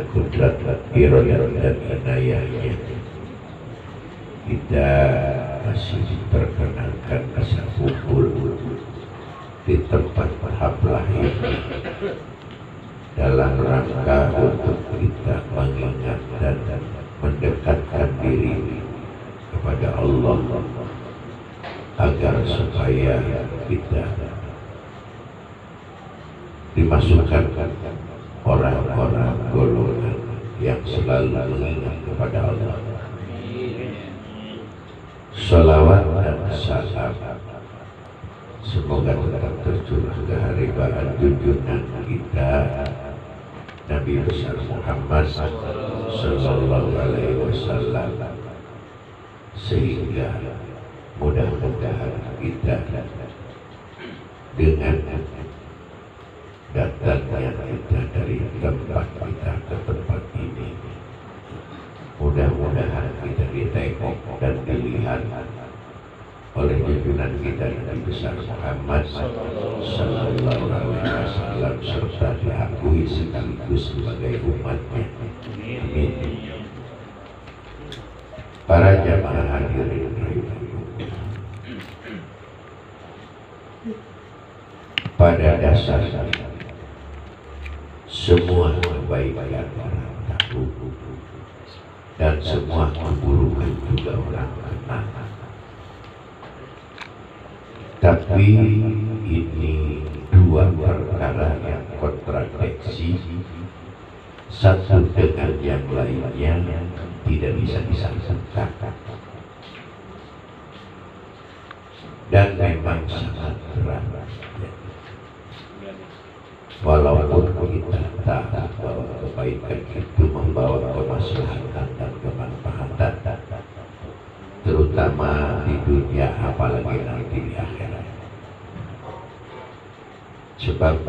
kudrat iradah dan inayahnya kita masih diperkenankan bisa kumpul di tempat haflah ini dalam rangka untuk kita mengingat dan mendekatkan diri kepada Allah agar supaya kita dimasukkan orang-orang golongan yang selalu mengingat kepada Allah. Salawat dan salam semoga tetap tercurah ke haribaan junjungan kita Nabi besar Muhammad sallallahu alaihi wasallam, sehingga mudah-mudahan kita dengan datangnya kita dari tempat kita ke tempat ini, mudah-mudahan kita ditengok dan dilihat oleh junjungan kita Nabi besar Muhammad sallallahu alaihi wasallam serta diakui sekaligus sebagai umatnya. Amin. Para jamaah hadirin rahimakumullah, pada dasarnya semua kebaikan orang tahu dan semua keburukan juga orang kenal. Tapi ini dua perkara yang kontradiksi, satu dengan yang lainnya tidak bisa disatukan, dan memang sangat berat. Walaupun kita tahu bahwa kebaikan itu membawa kemaslahatan dan kemanfaatan, terutama di dunia apalagi nanti di akhirat. Sebab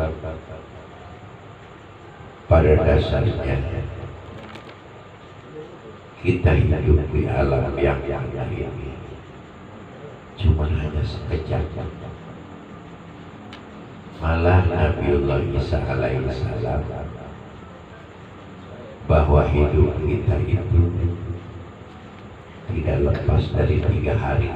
pada dasarnya kita hidup di alam yang ini cuma hanya sekejap. Malah Nabiullah Isa alaihissalam bahwa hidup kita itu tidak lepas dari 3 hari.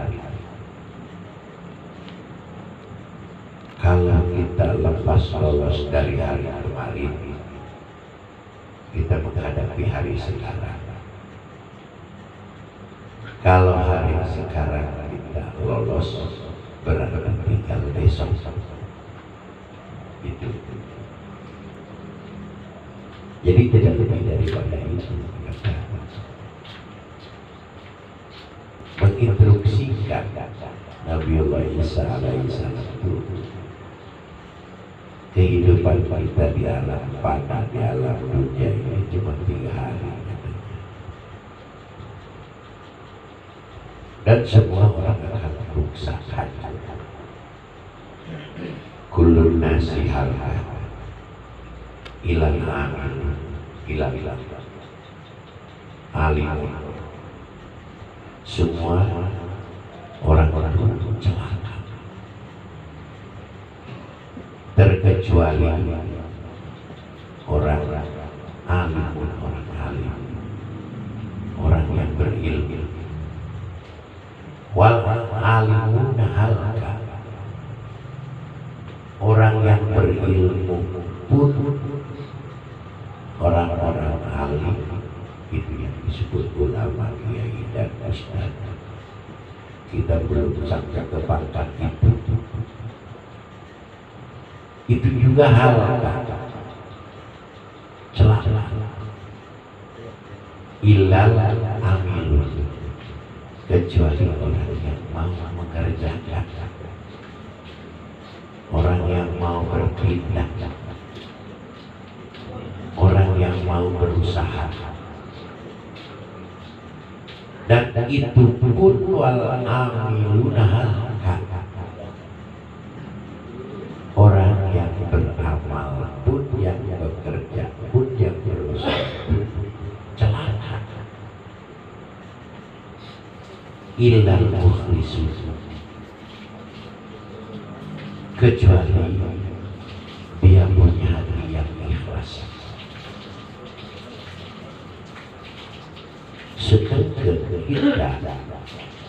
Kalau kita lepas lolos dari hari kemarin, kita menghadapi hari sekarang. Kalau hari sekarang kita lolos, berarti tinggal besok. Itu. Jadi tidak lebih daripada itu. Menginstruksikan Nabiullah Isa alaihissalam itu kehidupan kita di alam fana, di alam dunia ini cuma 3 hari. Dan semua orang akan meruksakan. Kullun nasi halal ilan amin ilan alimun. Semua orang-orang celaka terkecuali orang-orang alimun, orang alim, orang yang berilmu. Wal alimun halaka, orang yang berilmu pun, orang-orang alim itu yang disebut ulama, kiai dan ustaz. Kita belum sampai ke pangkat itu juga halaka, celaka. Ilal amilun, kecuali orang yang mau mengerjakan, orang yang mau bertindak, orang yang mau berusaha. Dan itu pun wal amiluna halaka, orang yang beramal pun, yang bekerja pun, yang berusaha pun celaka. Illal mukhlisun, kecuali dia punya hati yang ikhlas. sedangkan kita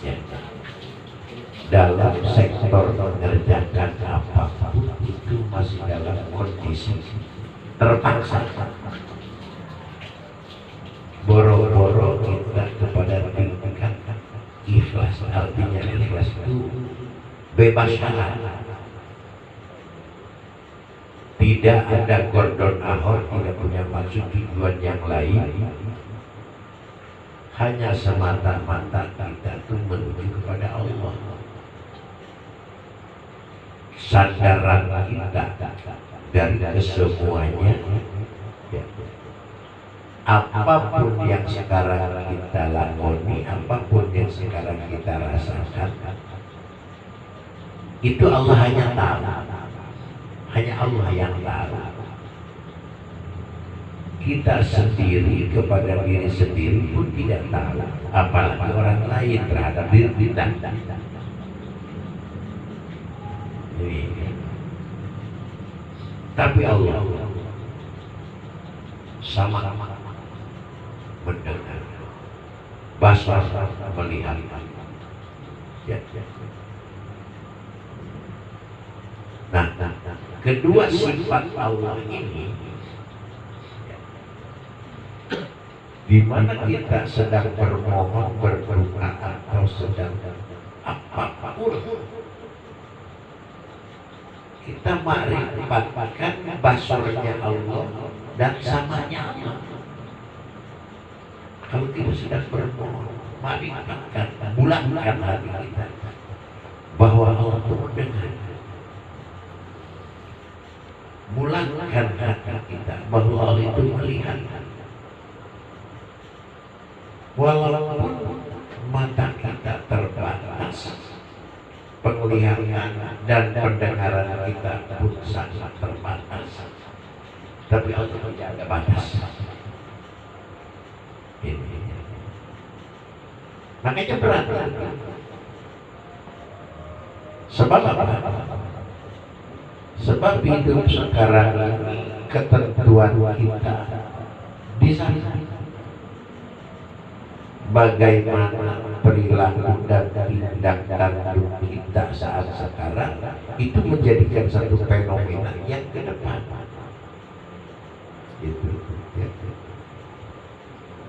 ya, dalam sektor mengerjakan apapun itu masih dalam kondisi terpaksa. Boro-boro kita kepada tingkat ikhlas, artinya ikhlas itu bebas syarat. Tidak ada Gordon Ahor, tidak punya maksud tujuan yang lain, hanya semata-mata kita itu menuju kepada Allah. Sandaran kita dari kesemuanya ya, apapun yang sekarang kita lakoni, apapun yang sekarang kita rasakan, itu Allah hanya tahu. Hanya Allah yang tahu. Kita sendiri kepada diri sendiri pun tidak tahu, apalagi orang lain terhadap diri kita. Tapi Allah sama-sama mendengar, basar melihat. Ya. Nah, kedua sifat Allah ini, di mana kita sedang bermohon, berdoa atau sedang apapun, kita mari pakai basurnya Allah dan samanya Allah. Kalau kita sedang bermohon, mari pakai bulatkan hati kita bahwa Allah itu mendengar. Bulatkan hati kita bahwa Allah itu melihat. Walaupun mata kita terbatas, penglihatan dan pendengaran kita pun sangat terbatas, tapi Allah tidak ada batas. Ini. Makanya berat. Sebab apa? Sebab hidup sekarang ini ketentuan kita di sana. Bagaimana perilaku dan tindak tanduk kita saat sekarang itu menjadikan satu fenomena yang ke depan. Itu.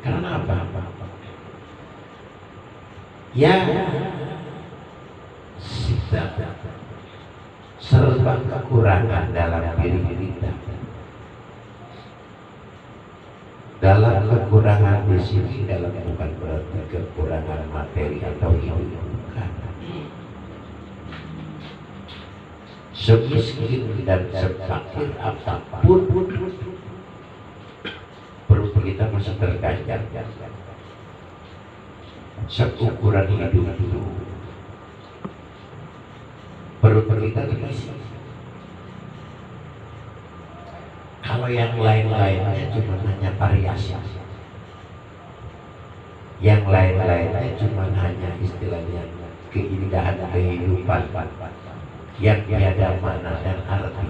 Karena apa? Ya, kita serba kekurangan dalam diri kita. Dalam kekurangan di sini dalam bukan berarti kekurangan materi atau ilmu, bukan. Semiskin dan sefakir apapun perut kita masih terganjal. Seukuran hidup itu perut kita terisi. Kalau yang lain-lainnya cuma hanya variasi, yang lain-lainnya cuma hanya istilahnya keindahan kehidupan yang tiada makna dan arti.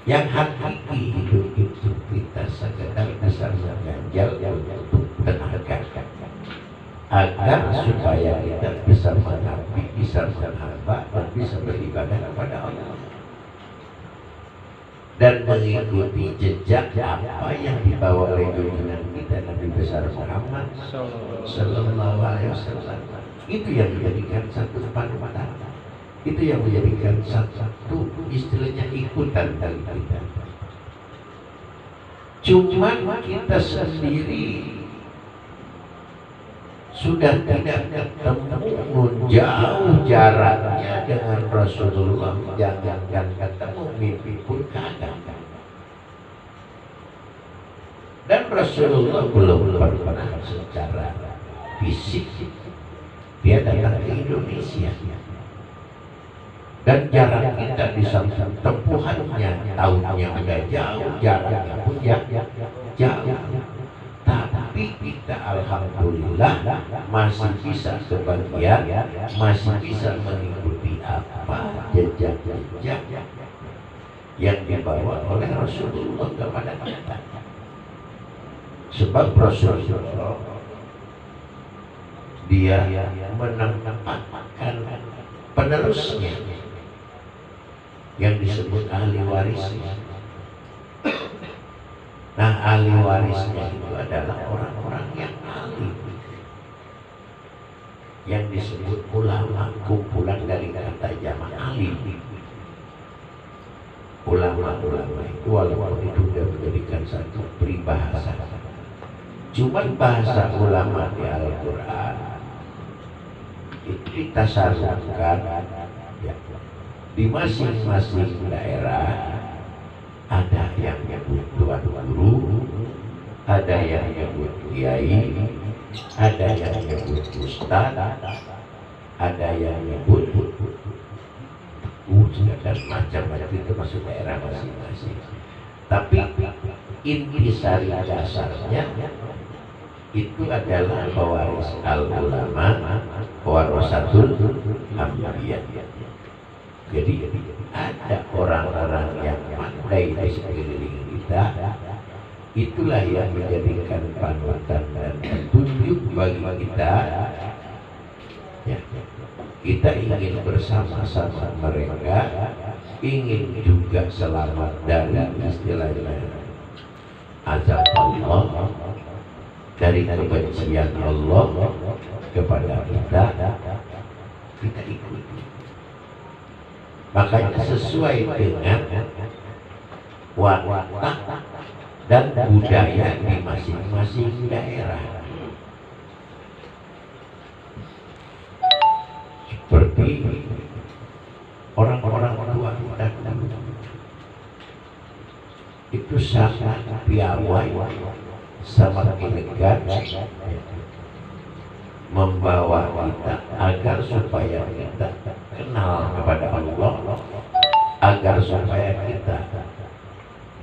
Yang hakiki hidup itu kita sekedar bisa mengganjal untuk tenaga agar supaya kita bisa mengabdi, bisa menghamba dan bisa beribadah kepada Allah dan mengikuti jejak apa yang dibawa oleh junjungan kita Nabi besar Muhammad Sallallahu Alaihi Wasallam. Itu yang menjadikan satu panutan, itu yang menjadikan satu istilahnya ikutan dari kita. Cuman kita sendiri sudah tidak ketemu, jauh jaraknya dengan Rasulullah, jangankan ketemu, mimpi pun kadang. Dan Rasulullah belum pernah secara fisik dia datang ke Indonesia. Dan jarak kita di samping tempuhannya, tahunnya udah jauh, jaraknya pun jauh. Tapi kita alhamdulillah masih bisa kebagian, masih bisa mengikuti apa jejak-jejak yang dibawa oleh Rasulullah kepada kita. Sebab Rasulullah dia menempatkan penerusnya yang disebut ahli warisnya. Nah, ahli warisnya itu adalah orang-orang yang ahli, yang disebut ulama, kumpulan dari kata jamak ahli. Ulama-ulama itu walaupun itu sudah menjadikan satu peribahasa, cuman bahasa ulama di Al-Quran itu ditasarufkan ya, di masing-masing daerah. Ada yang nyebut tuan guru, ada yang nyebut kiai, ada yang nyebut ustaz, ada yang nyebut dan macam-macam, itu masuk daerah masing-masing. Tapi intisari dasarnya itu adalah pewaris al-ulama, warasatul anbiya. Jadi ada orang-orang yang pandai di sekeliling kita, itulah yang menjadikan panutan dan petunjuk bagi kita. Ya, kita ingin bersama-sama mereka, ingin juga selamat dari istilahnya azab Allah, dari kebencian Allah kepada kita, kita ikuti. Makanya sesuai dengan watak dan budaya di masing-masing daerah. Seperti orang-orang tua kita itu sangat piawai, sangat elegan membawa kita agar supaya kita kenal kepada Allah, agar supaya kita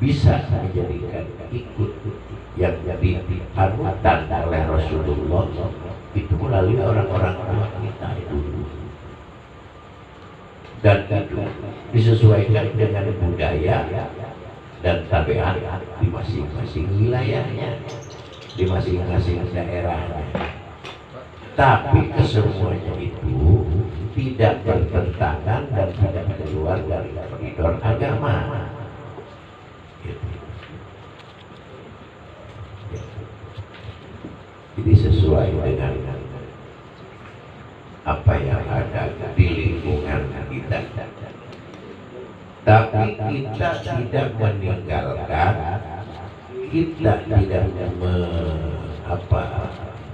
bisa menjadikan ikut yang jadi panutan oleh Rasulullah itu melalui orang-orang tua kita itu, dan itu disesuaikan dengan budaya dan tabiat di masing-masing wilayahnya, di masing-masing daerahnya. Tapi kesemuanya itu tidak bertentangan dan tidak keluar dari koridor agama. Jadi sesuai dengan apa yang ada di lingkungan kita. Tapi kita tidak meninggalkan, kita tidak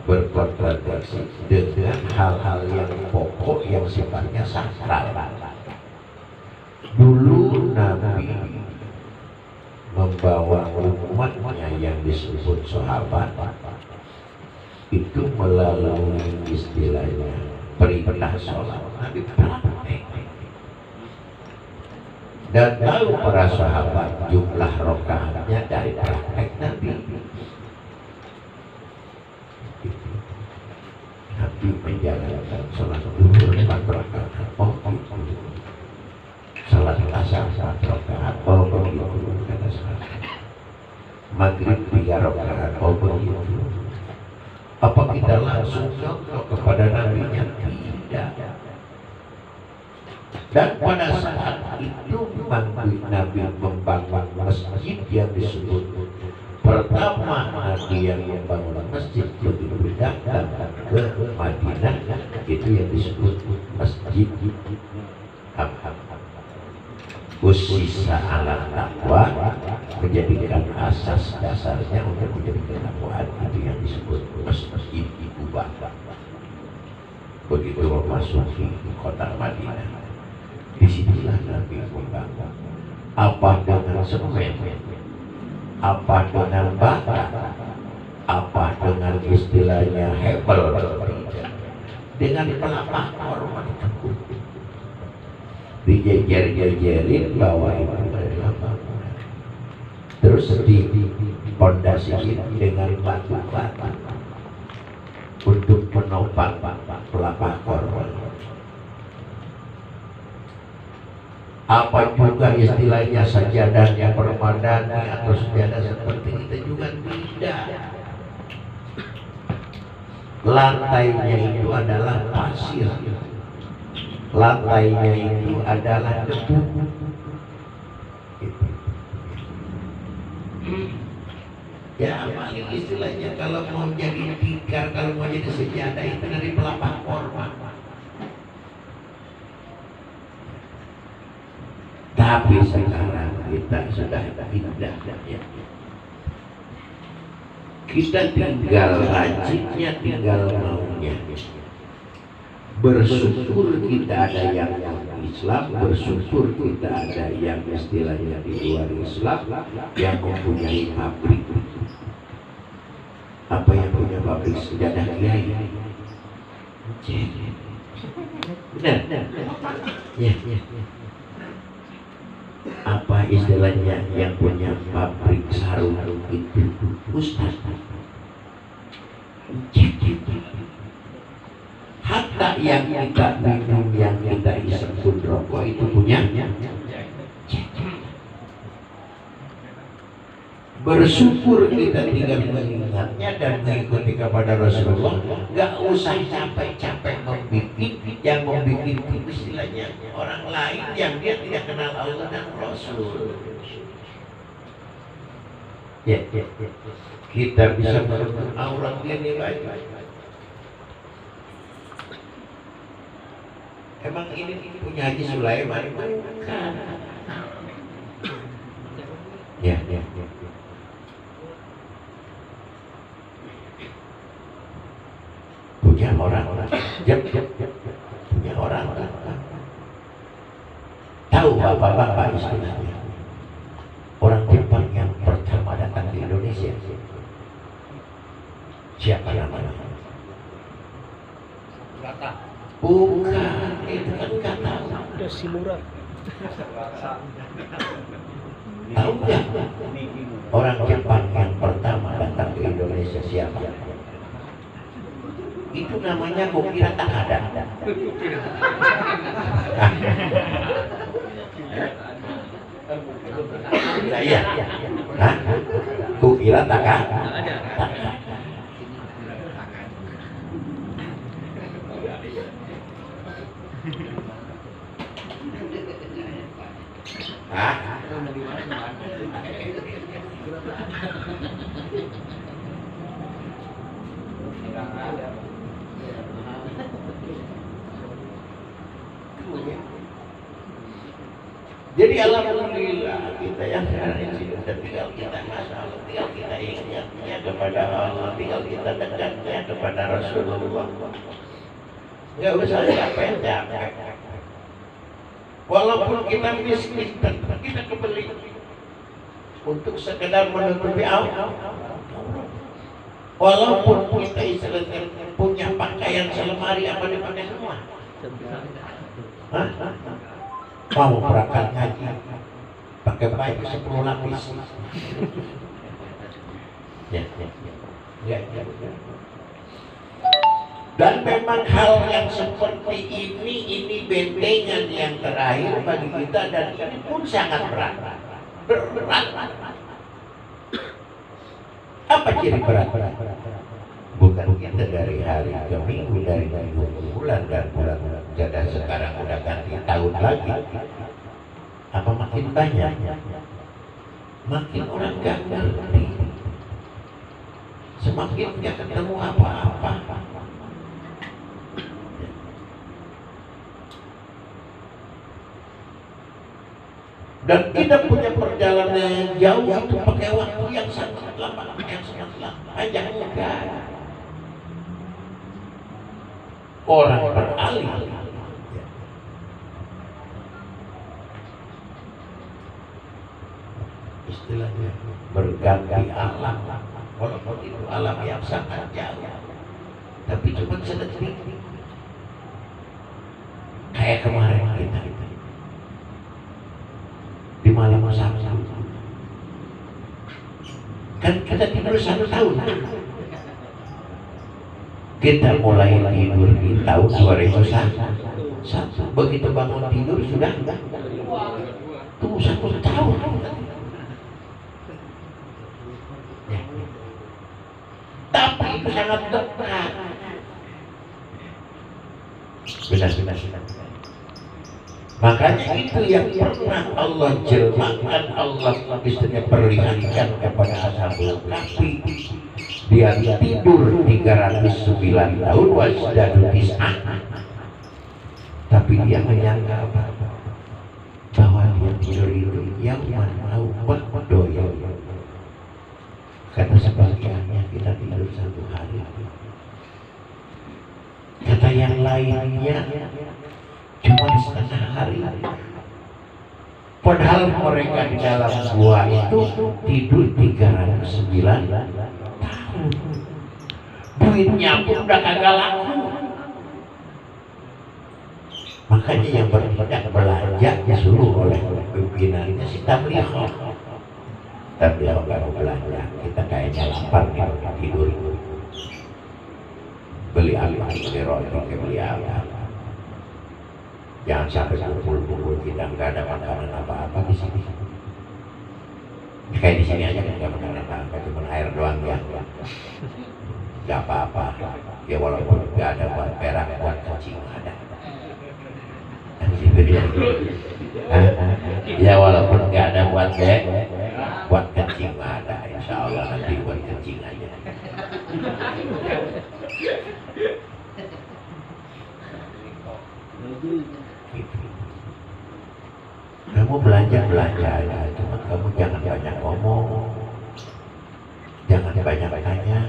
berkontradiksi dengan hal-hal yang pokok yang sifatnya sakral. Dulu Nabi membawa umatnya yang disebut sahabat itu melalui istilahnya perintah sholat. Nabi praktek dan tahu para sahabat jumlah rakaatnya dari praktek Nabi. Nabi menjalankan sholat zuhur 4 rakaat, oh begitu. Sholat asar 4 rakaat, oh begitu, kata sahabat. Maghrib 3 rakaat, oh begitu. Apa kita langsung contoh kepada Nabi-Nya? Tidak. Dan pada saat itu Nabi membangun masjid yang disebut pertama Nabi yang membangun masjid begitu datang ke Madinah, itu yang disebut masjid Usisa ala taqwa, menjadikan asas dasarnya untuk menjadi ketakwaan, itu yang disebut masjid Quba. Begitu memasuki kota Madinah, disitulah Nabi membangun. Apa dengan semen, apa dengan bata, apa dengan istilahnya hebel, dengan pelapah korban dijejer-jejerin bahwa itu adalah bangunan, terus dipondasikan dengan batu-batu untuk menopang pelapah korban. Apa juga istilahnya sajadahnya permadani atau sejadah seperti itu juga tidak. lantainya itu adalah pasir, lantainya itu adalah debu. Ya paling istilahnya kalau mau jadi tikar, kalau mau jadi sejadah itu dari pelapak korma. Tapi sekarang kita sudah pindah ya. Kita tinggal rajinnya, tinggal maunya. Bersyukur kita ada yang Islam, bersyukur kita ada yang istilahnya di luar Islam yang mempunyai pabrik. Apa yang punya pabrik sejadah kiai? Benar? Ya. Apa istilahnya yang punya pabrik sarung itu? Ustaz. Hatta yang kita minum, yang kita isep pun rokok itu punya. Bersyukur kita tinggal mengingatnya dan mengikuti kepada Rasulullah. Gak usah capek-capek membuat, yang membuat itu istilahnya orang lain yang dia tidak kenal Allah dan Rasul. Ya. Kita bisa menemukan aurat ini baik. Emang ini punya Haji Sulaiman? Bukan. Ya. Punya orang-orang. Punya orang-orang. Tahu bapak-bapak istilahnya? Orang Jepang yang pertama datang di Indonesia. Siapa namanya? Bukan, itu kan nggak tahu. Yoshimura. Tahu nggak? Orang Jepang yang pertama datang ke Indonesia siapa? Itu namanya Kukira Takada. Iya. Hah? Kukira Takada. Jadi alhamdulillah kita yang sekarang ini sudah tinggal kita masalah, tinggal kita ingatnya kepada Allah, tinggal kita dekatnya kepada Rasulullah. Nggak usah capek-capek. Walaupun kita miskin, kita kebeli untuk sekedar menutupi aurat. Walaupun kita istilahnya punya pakaian selemari apa dipakai semua. Hah? Mau berangkat haji pakai baju 10 lapis. Ya. Dan memang hal yang seperti ini bentengan yang terakhir bagi kita, dan ini pun sangat berat. Apa ciri berat? Bukan kita dari hari ke minggu, dari minggu ke bulan, dan bulan jadi sekarang udah ganti tahun lagi. Apa makin banyak? Makin orang gak ngerti. Semakin gak ketemu apa-apa. Dan kita punya perjalanan yang jauh itu pakai waktu yang sangat lama, panjang enggak. Orang beralih istilahnya berganti alam, walaupun itu alam yang sangat jauh, tapi cuma sedetik. Kayak kemarin kita di malam Sabtu kan kita tidur 1 tahun. Kita mulai tidur di tahun 2001. Begitu bangun tidur sudah tuh 1 tahun. Tapi itu sangat dekat. benar. Makanya itu yang pernah Allah jelmakan, Allah istilahnya perlihatkan kepada Ashabul Kahfi. Dia tidur 309 tahun wasdadu tis'ah, tapi dia menyangka bahwa dia tidur itu yang mau berdoa. Kata sebagiannya kita tidur 1 hari, kata yang lainnya cuma setengah hari. Padahal mereka di dalam gua itu tidur 309 tahun. Duitnya pun udah kagak laku. Makanya yang bertindak belanja disuruh oleh pimpinannya si Tablighah. Tablighah baru belanja, kita kayaknya lapar nih tidur. Beli apa? Beli roti, beli apa? Jangan sampai kumpul-kumpul kita nggak ada makanan apa-apa di sini. Kayak di sini aja nggak makanan apa-apa, cuma air doang ya. Nggak apa-apa. Ya walaupun nggak ada buat perak, buat kucing ada. Ya walaupun nggak ada buat buat kencing ada. Insya Allah nanti buat kencing aja. Kamu belanja aja, cuma kamu jangan banyak ngomong, jangan banyak tanya,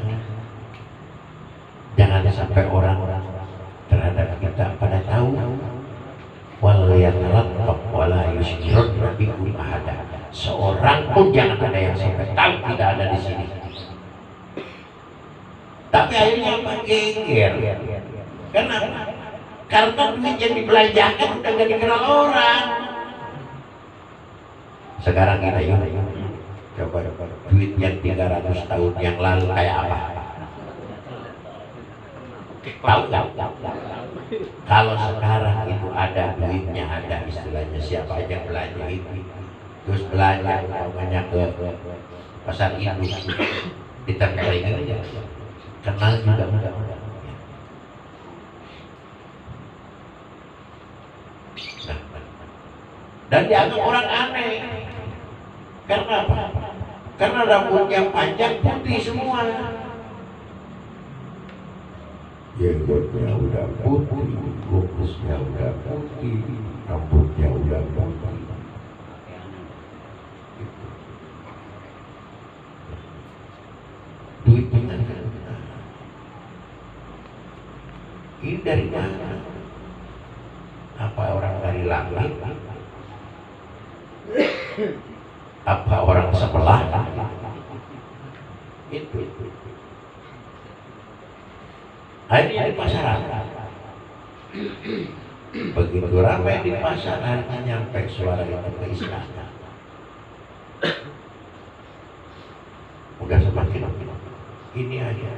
jangan sampai orang-orang terhadap kita pada tahu. Wal yatalaqqab wala yusyirun bikum ahada. Seorang pun jangan ada yang sampai tahu tidak ada di sini. Tapi akhirnya apa? Geger. Kenapa? Karena duit yang dibelanjakan udah gak dikenal orang. Sekarang kita coba duit yang 300 tahun yang lalu kayak apa? Tahu nggak? Kalau sekarang itu ada duitnya, ada istilahnya siapa aja belanja itu, terus belanja namanya ke pasar induk, ditempelin aja, kenal juga mudah. Dan dianggap orang aneh. Karena apa? Karena rambutnya panjang putih semua. Jenggotnya udah putih, kukusnya udah putih, rambutnya udah putih. Duit dengan ini dari mana? Apa orang dari langit? Apa orang sebelah? Itu. Akhirnya di pasaran. Begitu ramai di pasar, akhirnya nyampe suara itu ke istana. Udah semakin ini aja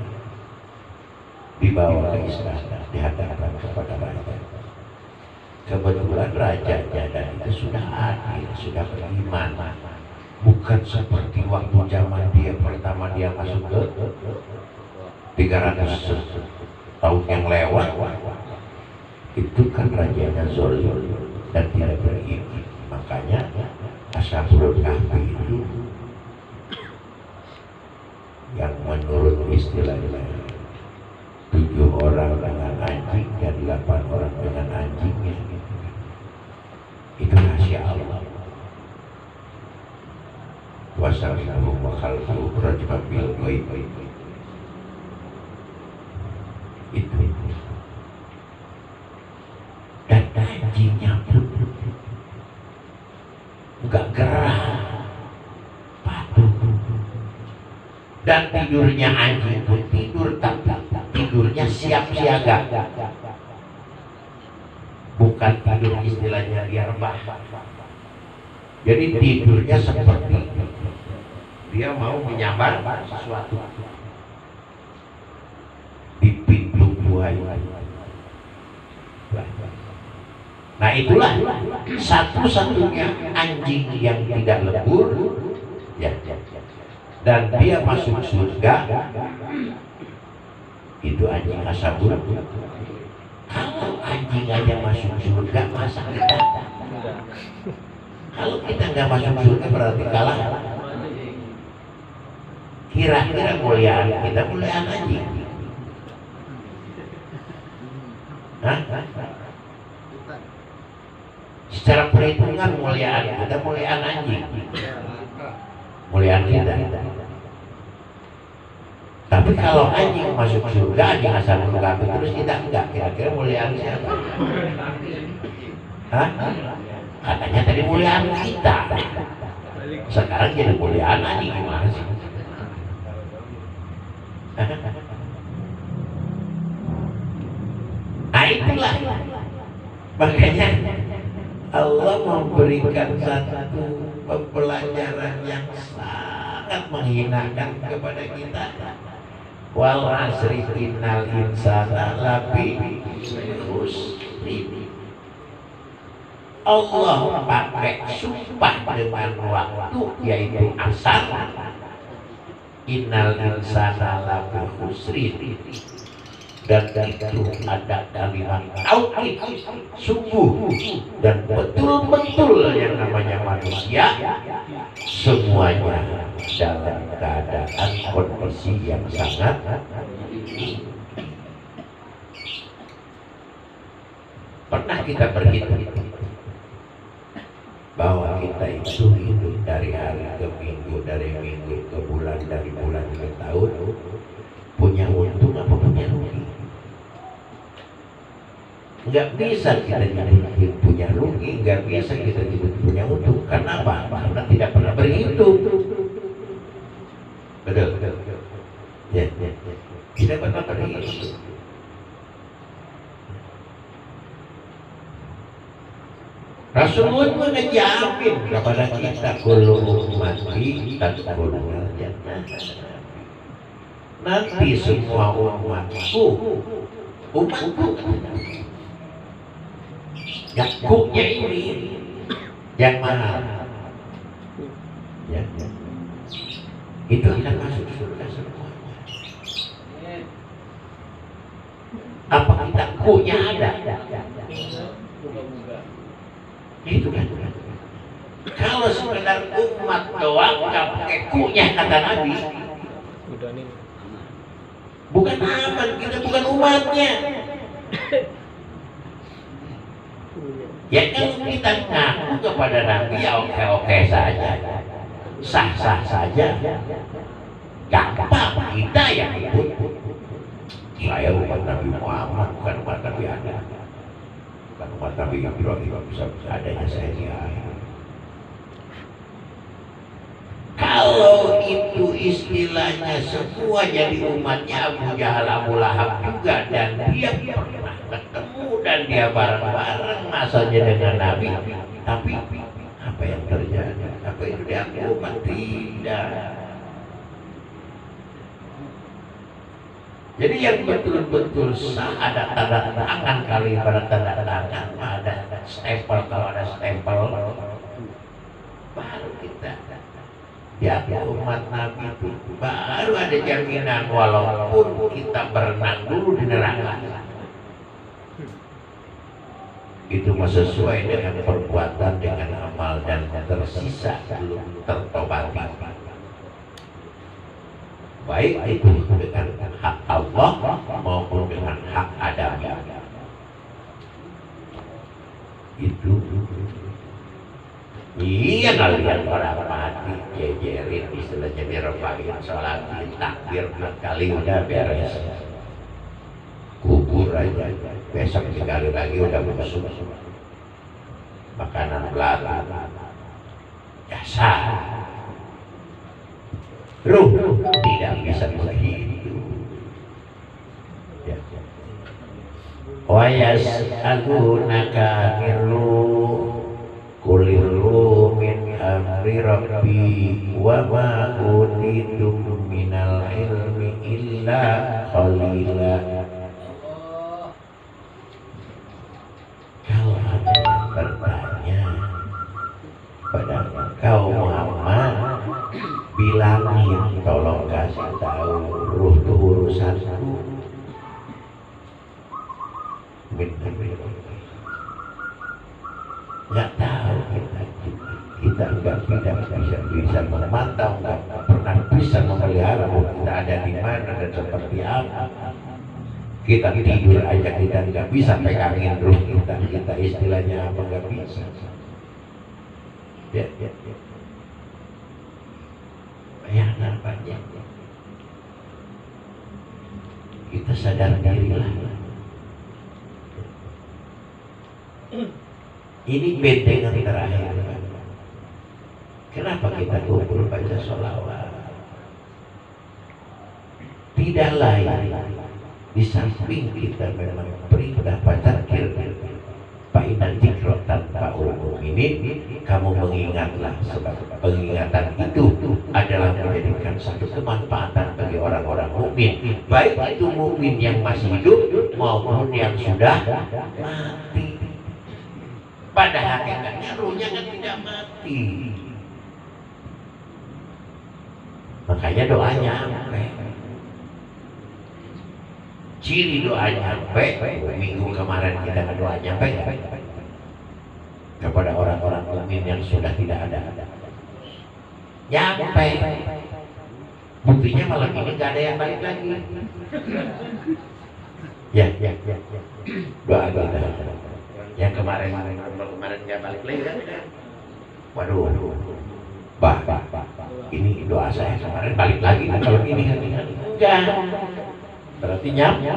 dibawa ke istana, dihadapkan kepada raja. Kebetulan rajanya dan itu sudah adil, sudah beriman. Bukan seperti waktu zaman dia pertama dia masuk ke 300 tahun yang lewat. Itu kan rajanya zalim dan tidak beriman. Makanya Ashabul Kahfi itu yang menurut istilahnya 7 orang dengan anjing dan 8 orang dengan anjingnya. Itu rahasia Allah. Wasallallahu wa khalquhu rajman bil ghaib. Itu. Dan anjingnya pun enggak gerah, patuh. Dan tidurnya anjing pun tidur, tapi tidurnya siap siaga. Bukan tidur istilahnya dia rebah. Jadi tidurnya seperti dia mau menyambar sesuatu di pintu buaya. Nah itulah satu-satunya anjing yang tidak lembur, ya. Dan dia masuk surga. Itu anjing Ashabul. Kalau anjing aja masuk surga, masa kita? Kalau kita nggak masuk surga berarti kalah. Kira-kira muliaan kita muliaan anjing? Hah? Secara perhitungan muliaan kita muliaan anjing, muliaan kita. Tapi kalau anjing masuk surga, anjing asal kafir terus kita enggak, kira-kira muliaan siapa? Hah? Katanya tadi muliaan kita, sekarang jadi muliaan anjing, gimana sih? Nah itulah makanya Allah memberikan satu pembelajaran yang sangat menghinakan kepada kita. Wal asri innal insana lafi khusr. Allah pakai sumpah dengan waktu yaitu asar. Innal insana lafi khusr. Dan itu ada kalimat tauhid, sungguh dan betul-betul yang namanya manusia semuanya dalam keadaan kondisi yang sangat pernah kita berhitung bahwa kita itu hidup dari hari ke minggu, dari minggu ke bulan, dari bulan ke tahun, punya untung apa punya rugi? Nggak bisa kita hidup punya rugi, nggak bisa kita hidup punya untung. Karena apa? Karena tidak pernah berhitung. Betul. Ya. Tidak pernah berhitung. Rasulullah menjamin kepada kita kullu ummati tadkhulul jannah. Nanti semua umatku yakuknya ini yang mahal ya. Itu akan masuk surga semuanya. Apa kita kunya ada? Itu kan. Kalau sekedar umat doang nggak pakai kunya kata Nabi, bukan aman, kita bukan umatnya. Ya kalau kita ngaku kepada Nabi ya oke-oke saja, sah-sah saja, gampang kita yang ikut. Saya umat Nabi Muhammad, bukan umat Nabi Adam, bukan umat Nabi Ibrahim, bisa adanya saya dia. Kalau itu istilahnya semua jadi umatnya Abu Jahal, Abu Lahab juga, dan dia pernah ketemu dan dia bareng-bareng masanya dengan Nabi, tapi apa yang terjadi? Apa itu dianggap umat? Tidak. Jadi yang betul-betul sah ada tanda tangan, kali pada tanda tangan ada stempel, kalau ada stempel baru kita ya umat Nabi itu baru ada jaminan walaupun kita berenang dulu di neraka. Itu sesuai dengan perbuatan, dengan amal, dan tersisa belum tertobati. Baik itu dengan hak Allah maupun dengan hak Adam. Itu iya kalian para mati jejerin istilahnya direpain sholat takbir 4 kali udah beres, kubur aja besok 3 kali lagi udah masuk makanan belaka biasa. Ruh tidak bisa begitu ya. Wa yas'alunaka nirru Kuliru min amri rabbi wa ma utitum minal ilmi illa qalila. Kalau ada yang bertanya pada kau Muhammad, bilangin, tolong kasih tahu ruh itu urusanku. Nggak tahu kita nggak bisa memantau, nggak pernah bisa memelihara bahwa kita ada di mana dan seperti apa. Kita tidur aja kita nggak bisa pegangin ruh kita istilahnya apa nggak bisa. Ya. Bayangan banyak. Kita sadar dirilah. Ini bentengan terakhir. Kenapa kita kumpul baca sholawat? Tidak lain di samping kita memang perintah padzakir fa inna dzikra tanfa'ul mu'minin, kamu mengingatlah, sebab pengingatan itu adalah menjadikan satu kemanfaatan bagi orang-orang mukmin, baik itu mukmin yang masih hidup maupun yang sudah mati. Pada hakikatnya ruhnya kan tidak mati. Makanya doanya sampai. Ciri doanya sampai. Minggu kemarin kita doa nyampe kepada orang-orang mukmin yang sudah tidak ada. Nyampe. Buktinya malam ini gak ada yang balik lagi. Ya. Doa kita. Yang kemarin nggak balik lagi kan? Waduh, bah, ini doa saya kemarin balik lagi kan kalau ini kan enggak, berarti nyampe.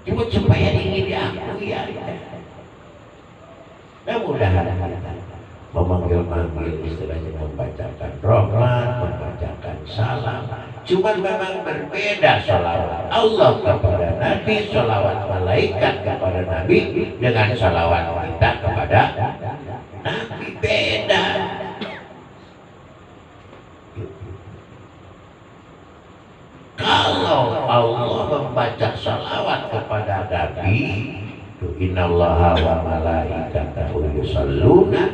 Cuma supaya ini diakui ya. Mudah-mudahan memanggil-manggil istilahnya membacakan rahmat, membacakan salam. Cuma memang berbeda salawat Allah kepada Nabi, salawat malaikat kepada Nabi dengan salawat kita kepada Nabi beda. Kalau Allah membaca salawat kepada Nabi, innallaha wa malaikatahu yusholluna,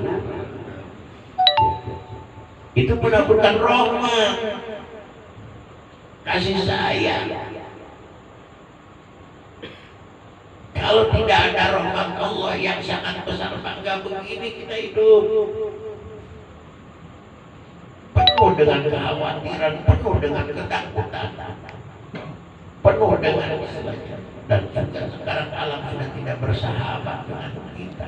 itu benar-benar rahmat, kasih sayang. Kalau tidak ada rahmat Allah yang sangat besar, bangga begini kita hidup penuh dengan kekhawatiran, penuh dengan ketakutan, penuh dengan istilahnya. Dan sekarang alam sudah tidak bersahabat dengan kita.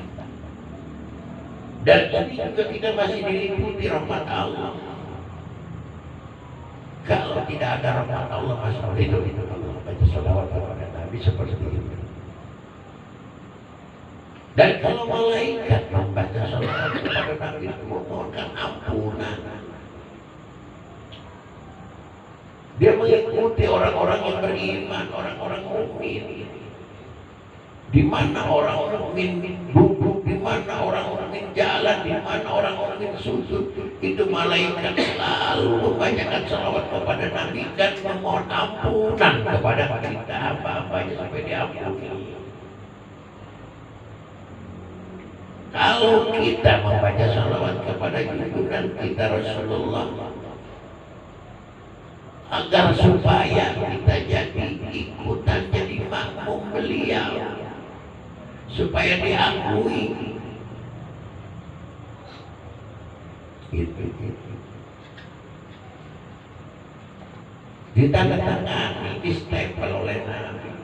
Dan ini juga kita masih diliputi rahmat Allah. Kalau tidak ada rahmat Allah, masalah itu Allah baca sholawat kepada Nabi seperti itu. Dan kalau malaikat membaca sholawat kepada Nabi, memohonkan ampunan. Dia mengikuti orang-orang yang beriman, orang-orang mukmin. Di mana orang mukmin duduk, di mana orang mukmin jalan, di mana orang mukmin sujud, itu malaikat selalu membacakan salawat kepada Nabi dan memohon ampunan kepada kita apa-apanya sampai diampuni. Kalau kita membaca salawat kepada junjungan kita Rasulullah, agar supaya kita jadi ikutan, jadi makmum beliau, supaya diakui. Gitu. Ditandatangani, distempel oleh Nabi.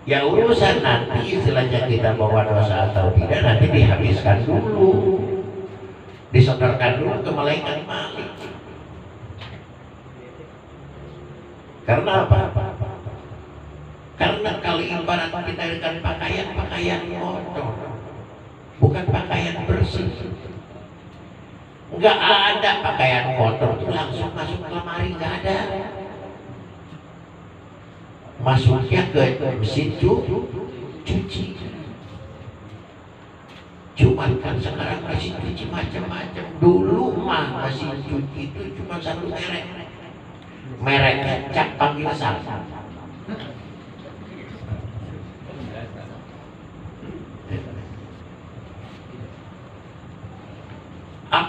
Ya urusan nanti istilahnya kita bawa dosa atau tidak nanti dihabiskan dulu, disodorkan dulu ke malaikat Malik. Karena apa? Karena kalau ibarat kita dengan pakaian kotor, bukan pakaian bersih. Enggak ada pakaian kotor itu langsung masuk ke lemari, enggak ada. Masuknya ke mesin cuci. Cuman kan sekarang mesin cuci macam-macam. Dulu mah mesin cuci itu cuma satu merek. Mereknya Cap Panggil Sang.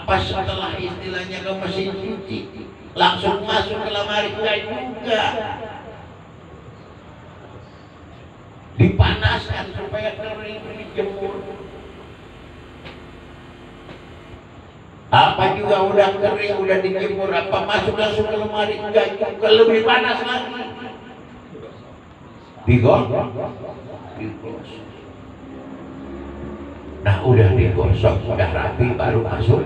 Apa setelah istilahnya ke mesin cuci langsung masuk ke lemari? Enggak juga. Dipanaskan supaya kering, dijemur. Apa juga udah kering, udah dijemur, apa masuk langsung ke lemari? Enggak juga, lebih panas lagi. Digosok. Nah udah digosok, udah rapi, baru masuk.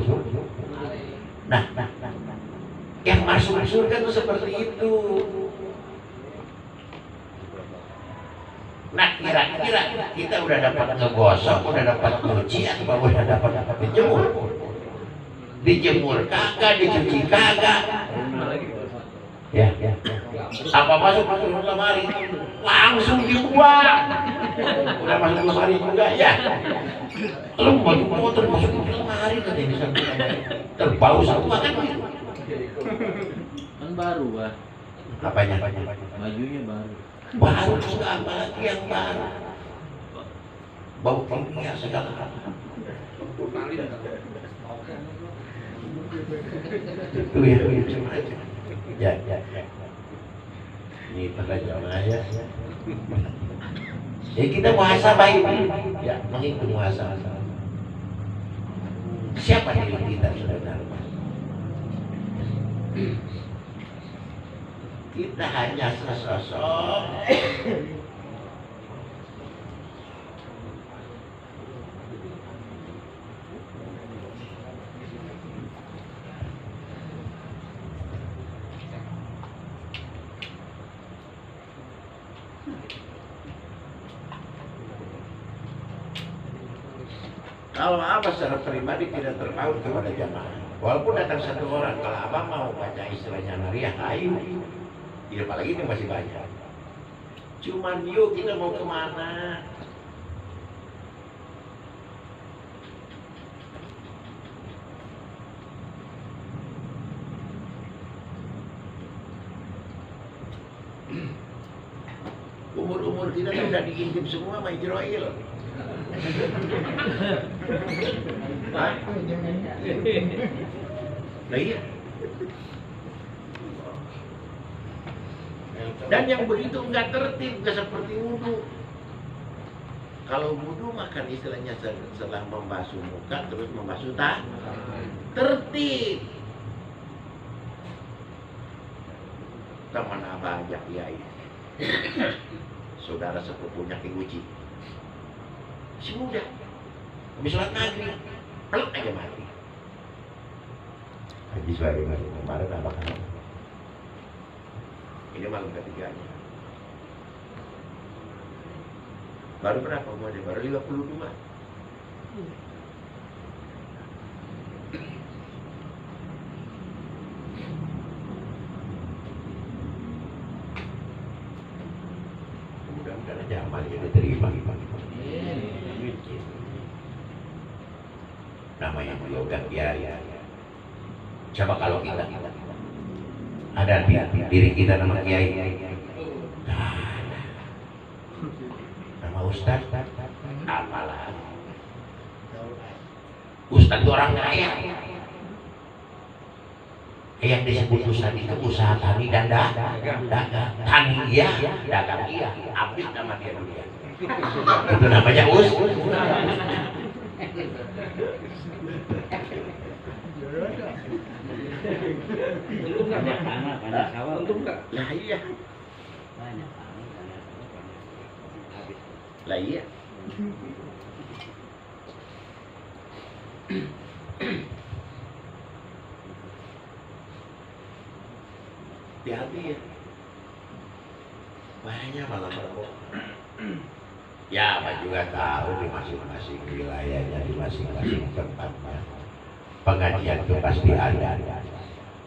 Nah, yang masuk surga itu seperti itu. Nah kira-kira kita udah dapat ngegosok, udah dapat nyuci, atau udah dapat dijemur? Dijemur kagak, dicuci kagak. Ya. Apa masuk lemari? Langsung dibuang. Udah masuk lemari juga ya. Lu baju kotor masuk ke lemari kan ini sampai terbau semua kan? Kan baru, Pak. Apanya? Bajunya baru. Baru juga, apalagi yang baru. Bau kimia segala macam. Itu ya, macam-macam. Ya. Ini jamaah ya. Jadi kita muhasabah ini, ya, menghitung muhasabah. Siapa diri kita sebenarnya? Kita hanya sesosok kalau Abah secara pribadi tidak terpaut kepada jamaah. Walaupun datang satu orang, kalau Abah mau baca istilahnya Nariah, ayo. Ya, apalagi ini masih banyak. Cuman yuk kita mau kemana? Umur-umur kita kan udah diintip semua sama Israel. Nah iya. Dan yang begitu nggak tertib, nggak seperti wudhu. Kalau wudhu makan istilahnya setelah membasuh muka terus membasuh tangan, tertib. Teman Abah ajak kiai, saudara sepupunya Ki Uci, si muda, habis sholat maghrib, peluk aja mati. Haji Suhairi kemarin apa kan? Ini malam ketiganya. Baru berapa umurnya? Baru 52. Mudah-mudahan aja amalnya diterima. Namanya yoga kiai. Coba kalau kita ada di diri kita nama kiai, nama ustaz, apalah ustaz itu orang kaya. Yang disebut ustaz itu usaha tani dan dagang. Tani iya, dagang iya, habis nama dia dunia. Itu namanya ustaz. Untung nggak banyak sawah. Untung nggak. Lah iya. Banyak habis. Lah iya. Hati-hati ya. Bahaya malam berbohong. Ya, Pak juga tahu di masing-masing wilayahnya, di masing-masing tempatnya. Pengajian itu pasti ada.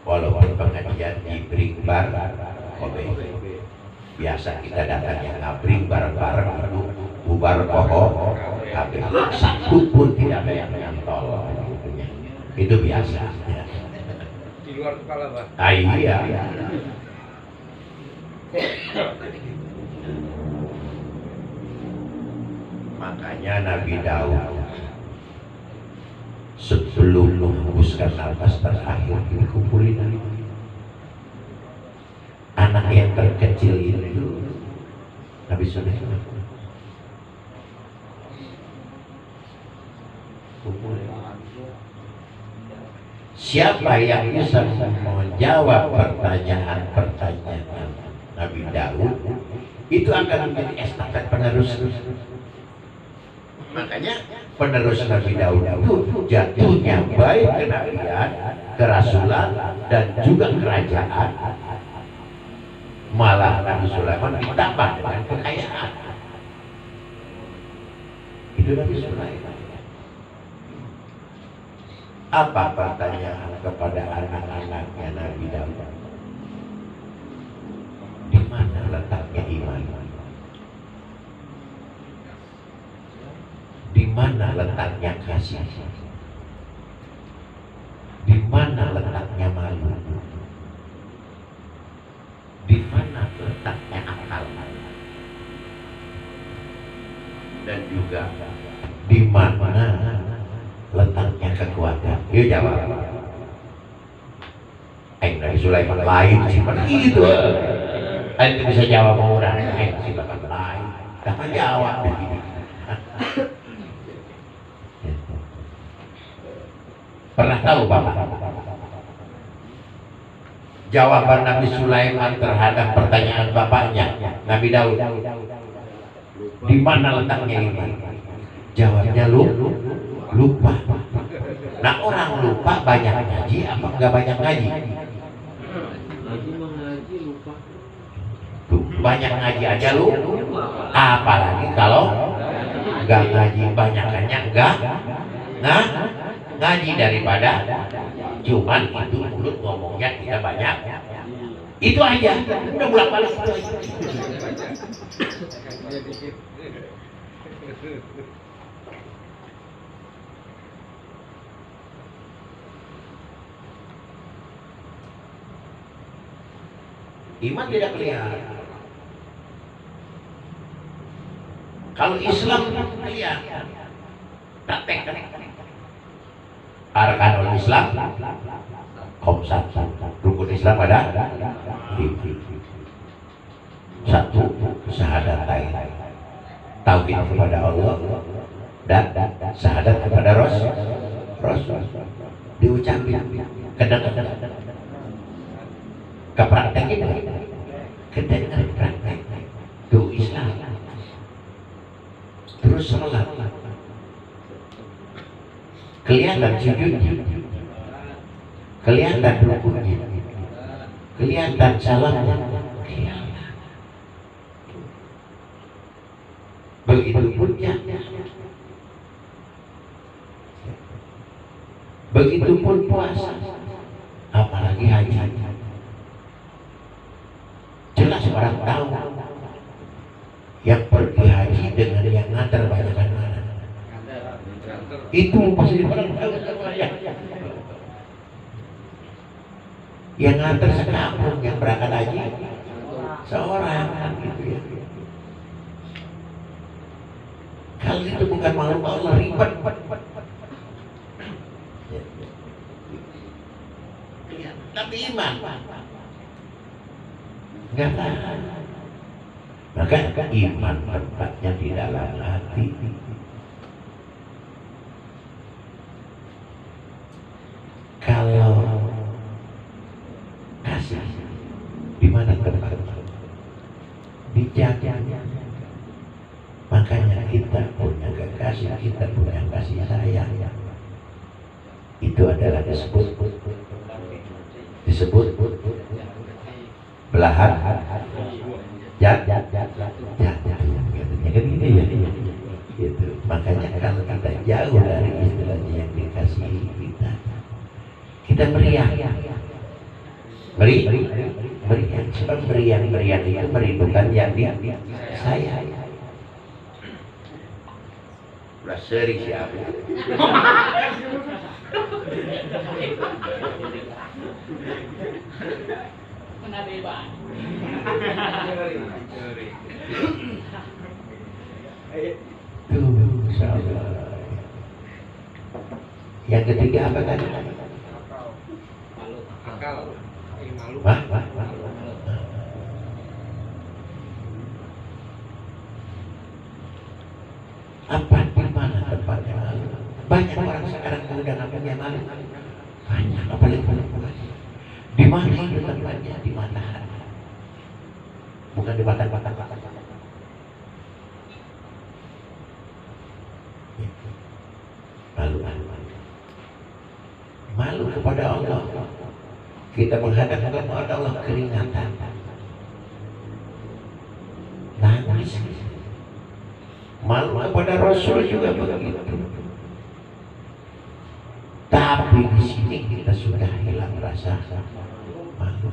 Walaupun pengajian di Bringbar, biasa kita datangnya ngabring bareng-bareng, bubar pohon, satu pun tidak ada yang nyantol. Itu biasa. Di luar kepala, Pak. Iya. Makanya Nabi Daud sebelum menghembuskan nafas terakhir dikumpulin anak yang terkecil itu Nabi Sulaiman siapa yang bisa menjawab pertanyaan-pertanyaan Nabi Daud itu akan menjadi estafet penerus. Makanya penerus Nabi Daud itu jatuhnya baik kenabian, kerasulan dan juga kerajaan. Malah Nabi Sulaiman ditambah dengan kekayaan. Itu Nabi Sulaiman. Apa pertanyaan kepada anak-anaknya Nabi Daud? Di mana letaknya iman? Di mana letaknya kasih? Di mana letaknya malu? Di mana letaknya akal? Dan juga di mana letaknya kekuatan? Yuk jawab. Nabi Sulaiman lain sih, begitu. Itu bisa jawab orang. Silakan lain. Dapat jawab begini. Pernah tahu Bapak? Jawaban Nabi Sulaiman terhadap pertanyaan bapaknya Nabi Daud. Di mana letaknya iman? Jawabnya lupa. Nah orang lupa banyak ngaji apa enggak banyak ngaji? Tuh, banyak ngaji aja apalagi kalau enggak ngaji banyakannya enggak ngaji daripada cuman itu mulut ngomongnya kita banyak itu aja udah bolak-balik itu aja. Iman tidak kelihatan. Kalau Islam kelihatan. Praktek. Arkanul Islam, khomsat. Rukun Islam ada 5. 1. Syahadatain. Tauhid kepada Allah dan syahadat kepada Rasul. Diucapin kadang-kadang. Kepraktekin kedengaran praktek itu Islam. Terus sholat kelihatan sujudnya, kelihatan rukunya, kelihatan salamnya, begitupun begitupun puasa, apalagi haji. Jelas orang tahu yang pergi haji dengan yang ngantar banyakan mana. Itu pasti orang tahu ya. Yang ngantar sekampung, yang berangkat haji seorang gitu ya. Kalau itu bukan makhluk Allah ribet. Tapi iman enggak tahan. Maka iman tempatnya di dalam hati. Kalau kasih di mana tempat? Dijaga. Makanya kita punya kekasih, kita punya kasih sayang. Itu adalah disebut belahan gitu. Makanya kalau kita jauh dari istilahnya yang dikasih kita meriang sebab meriang itu merindukan yang saya udah seri siapa Yang ketiga apa tadi? Malu. Akal. Malu. Wah. Apa di mana tempatnya malu? Banyak orang sekarang udah nggak punya malu. Banyak, apalagi di mana itu tempatnya? Di mata hati. Bukan di mata. Malu kepada Allah. Kita menghadap kepada Allah keringatan, nangis. Malu kepada Rasul juga begitu. Tapi di sini kita sudah hilang rasa malu.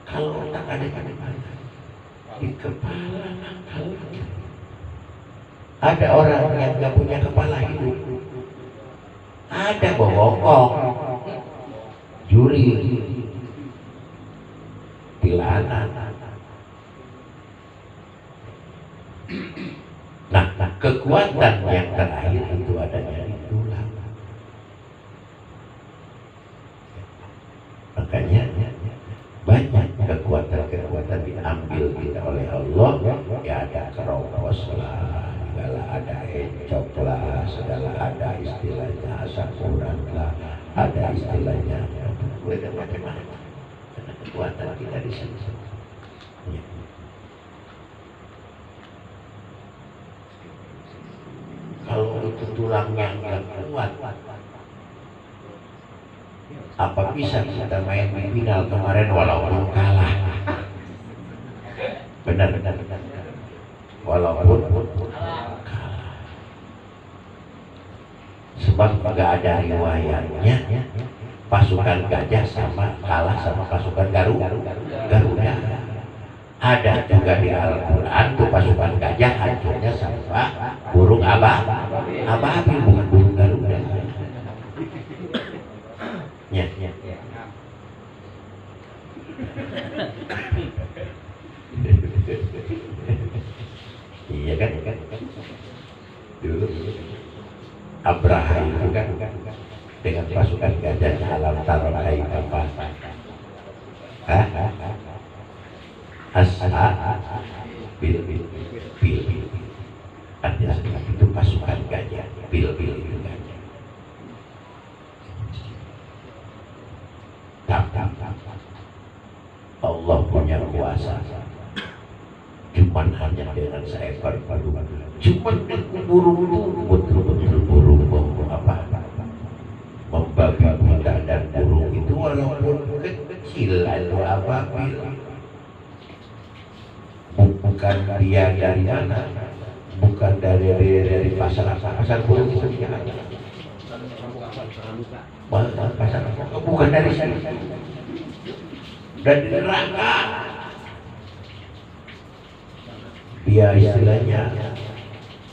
Kalau otak ada di mana? Di kepala. Ada orang yang nggak punya kepala hidup. Ada bokong, juri, tilanan. Nah, kekuatan yang terakhir itu adanya di tulang. Makanya banyak kekuatan diambil kita oleh Allah. Ya ada keropos lah, segala ada encok lah, segala ada istilahnya asakuran lah, ada istilahnya macam-macam. Karena kekuatan kita di sini. Ya. Kalau itu tulangnya nggak kuat, apa bisa kita main di final kemarin walaupun kalah? Benar. Walaupun kalah. Sebab nggak ada riwayatnya pasukan gajah sama kalah sama pasukan Garuda. Ada juga di Al-Quran tuh pasukan gajah hancurnya sama burung ababil, bukan burung Garuda. Ya. Iya kan? Dulu Abraha itu kan dengan pasukan gajah alam tarai apa? Bil. Artinya itu pasukan gajah. Bil itu gajah. Allah punya kuasa. Cuman hanya dengan seekor burung. Cuman burung itu betul-betul burung apa? Membabi buta dan burung itu walaupun kecil atau ababil, bukan dia dari mana? Bukan dari pasar burung itu dia ada. Pasar bukan dari sini. Dan neraka dia istilahnya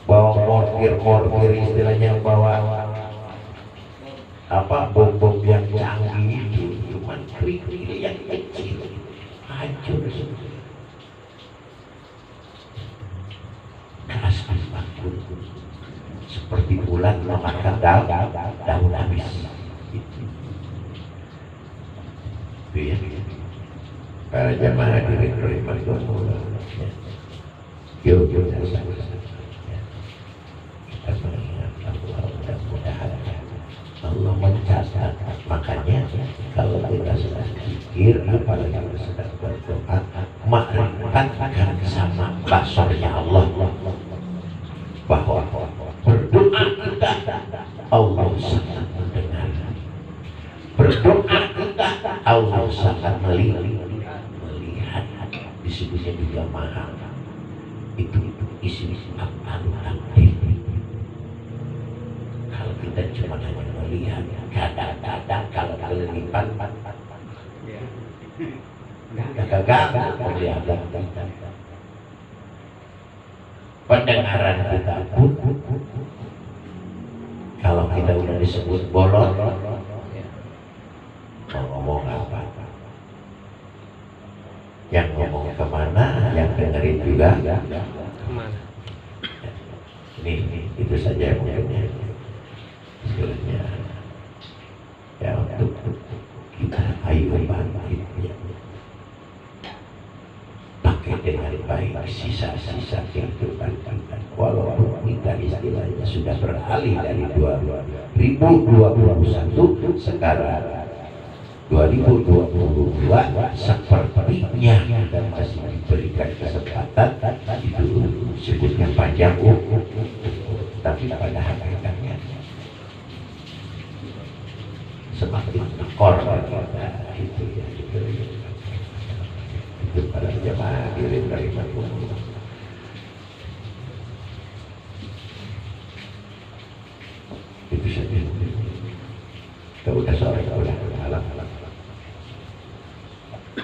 bawa mortir istilahnya bawa apa bom yang canggih itu cuman kerikil yang kecil hancur semua. Keras banget seperti bulan memakan daun habis. Itu ya. Para jamaah hadirin rahimakumullah. Yuk kita mengingat Allah, mudah-mudahan Allah mencatat. Makanya kalau kita sedang zikir, apalagi kita sedang berdoa, makrifatkan sama basornya Allah bahwa berdoa kita Allah sangat mendengar, berdoa kita Allah sangat melihat. Disebutnya juga mahal. Itu isi takdir. Kalau kita cuma hanya melihat, kadang-kadang kalau kelilipan gagal melihat kita. Pendengaran kita pun kalau kita udah disebut bolot, mau ngomong apa? Yang ngomong kemana, yang dengerin juga kemana. saja mungkin istilahnya ya untuk kita ayo bangkit ya. Pakai dengan baik sisa-sisa kehidupan kita walaupun kita istilahnya sudah beralih dari 2021 sekarang 2022 sepertinya kita masih diberikan kesempatan itu sebutnya panjang tapi pada hakikatnya semakin tekor itu ya itu para jemaah hadirin dari